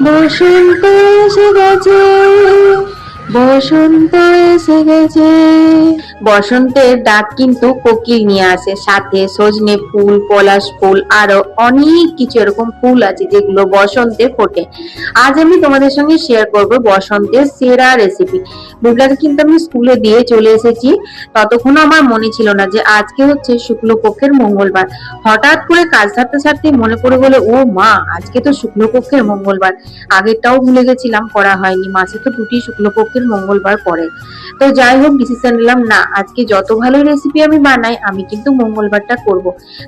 বসন্ত এসে গেছে, বসন্ত এসে গেছে। বসন্তের ডাক কিন্তু কোকিল নিয়ে আসে, সাথে সজনে ফুল, পলাশ ফুল, আরো অনেক কিছু এরকম ফুল আছে যেগুলো বসন্তে ফোটে। আজ আমি তোমাদের সঙ্গে শেয়ার করব বসন্তের সেরা রেসিপি। বুবলাকে কিন্তু আমি স্কুলে দিয়ে চলে এসেছি, ততক্ষণ আমার মনে ছিল না যে আজকে হচ্ছে শুক্লপক্ষের মঙ্গলবার। হঠাৎ করে কাজ সারতে সারতে মনে পড়ে গেলো, ও মা, আজকে তো শুক্লপক্ষের মঙ্গলবার। আগেরটাও ভুলে গেছিলাম, করা হয়নি। মাসে তো দুটি শুক্লপক্ষের মঙ্গলবার পড়ে। তো যাই হোক, ডিসিশন নিলাম না, আজকে যত ভালো রেসিপি আমি বানাই আমি কিন্তু মঙ্গলবারটা করব।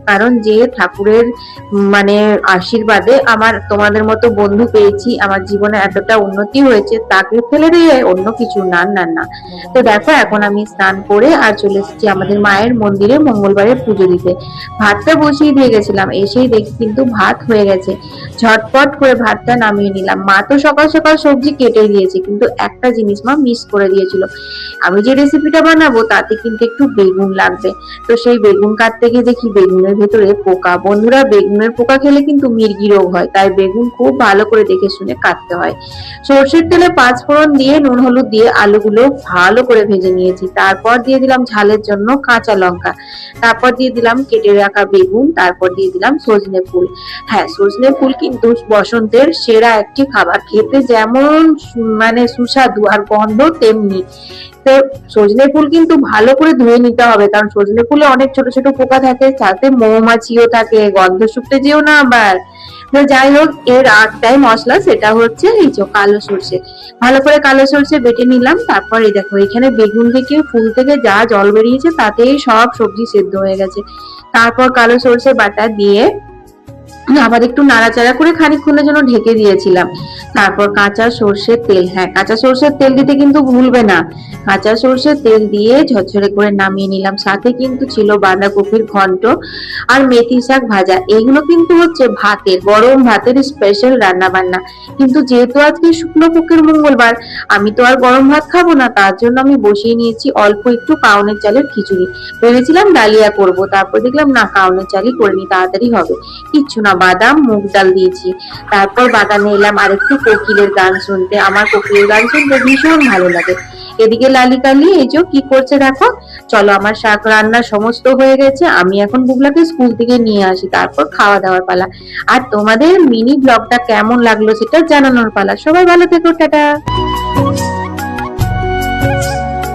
কারণ যে ঠাকুরের মানে আশীর্বাদে আমার তোমাদের মতো বন্ধু পেয়েছি, আমার জীবনে এতটা উন্নতি হয়েছে, তাকে ফেলে দিয়ে অন্য কিছু না না না। তো দেখো, এখন আমি স্নান করে আর চলে এসেছি আমাদের মায়ের মন্দিরে মঙ্গলবারের পুজো দিতে। ভাতটা বসিয়ে দিয়ে গেছিলাম, এসেই দেখি কিন্তু ভাত হয়ে গেছে। ঝটপট করে ভাতটা নামিয়ে নিলাম। মা তো সকাল সকাল সবজি কেটে দিয়েছে, কিন্তু একটা জিনিস মা মিস করে দিয়েছিল। আমি যে রেসিপিটা বানাবো তাতে কিন্তু একটু বেগুন লাগবে। তো সেই বেগুন কাটতে গিয়ে দেখি বেগুনের ভেতরে পোকা। বন্ধুরা, বেগুনের পোকা খেলে কিন্তু মির্গি রোগ হয়, তাই বেগুন খুব ভালো করে দেখে শুনে কাটতে হয়। সর্ষের তেলে 5 ফোড়ন দিয়ে নুন হলুদ দিয়ে আলুগুলো ভালো করে ভেজে নিয়েছি। তারপর দিয়ে দিলাম ঝালের জন্য কাঁচা লঙ্কা, তারপর দিয়ে দিলাম কেটে রাখা বেগুন, তারপর দিয়ে দিলাম সজনে ফুল। হ্যাঁ, সজনে ফুল কিন্তু বসন্তের সেরা একটি খাবার, খেতে যেমন মানে সুস্বাদু আর গন্ধ তেমনি। তো সজনে ফুল কিন্তু ভালো করে ধুয়ে নিতে হবে, কারণ সজনে ফুলে অনেক ছোট ছোট পোকা থাকে, সাথে মৌমাছিও থাকে, গন্ধ শুকতে যেও না আবার। তো যাই হোক, এর একটাই মশলা, সেটা হচ্ছে এই যে কালো সর্ষে। ভালো করে কালো সর্ষে বেটে নিলাম। তারপর এই দেখো, এখানে বেগুন থেকে ফুল থেকে যা জল বেরিয়েছে তাতেই সব সবজি সেদ্ধ হয়ে গেছে। তারপর কালো সর্ষে বাটা দিয়ে আবার একটু নাড়াচাড়া করে খানিকক্ষণের জন্য ঢেকে দিয়েছিলাম। তারপর কাঁচা সর্ষের তেল, হ্যাঁ কাঁচা সর্ষের তেল দিতে কিন্তু ভুলবে না। কাঁচা সর্ষের তেল দিয়ে ঝরঝরে করে নামিয়ে নিলাম। সাথে কিন্তু ছিল বাঁধাকপির ঘন্ট আর মেথি শাক ভাজা। এগুলো কিন্তু হচ্ছে ভাতের, গরম ভাতের স্পেশাল রান্না বান্না। কিন্তু যেহেতু আজকে শুক্লপক্ষের মঙ্গলবার, আমি তো আর গরম ভাত খাবো না, তার জন্য আমি বসিয়ে নিয়েছি অল্প একটু কাউনের চালের খিচুড়ি। ভেবেছিলাম ডালিয়া করব, তারপর দেখলাম না, কাউনের চালই করে নি, তাড়াতাড়ি হবে। কিচ্ছু না, বাদাম মুগ ডাল দিয়েছি। তারপর বাগানে এলাম আর একটু কোকিলের গান শুনতে। আমার কোকিলের গান শুনতে ভীষণ ভালো লাগে। এদিকে লালি কালি এই যে কি করছে দেখো। চলো, আমার শাক রান্না সমস্ত হয়ে গেছে, আমি এখন বুবলাকে স্কুল থেকে নিয়ে আসি, তারপর খাওয়া দাওয়ার পালা। আর তোমাদের মিনি ব্লগটা কেমন লাগলো সেটা জানানোর পালা। সবাই ভালো থেকো, টাটা।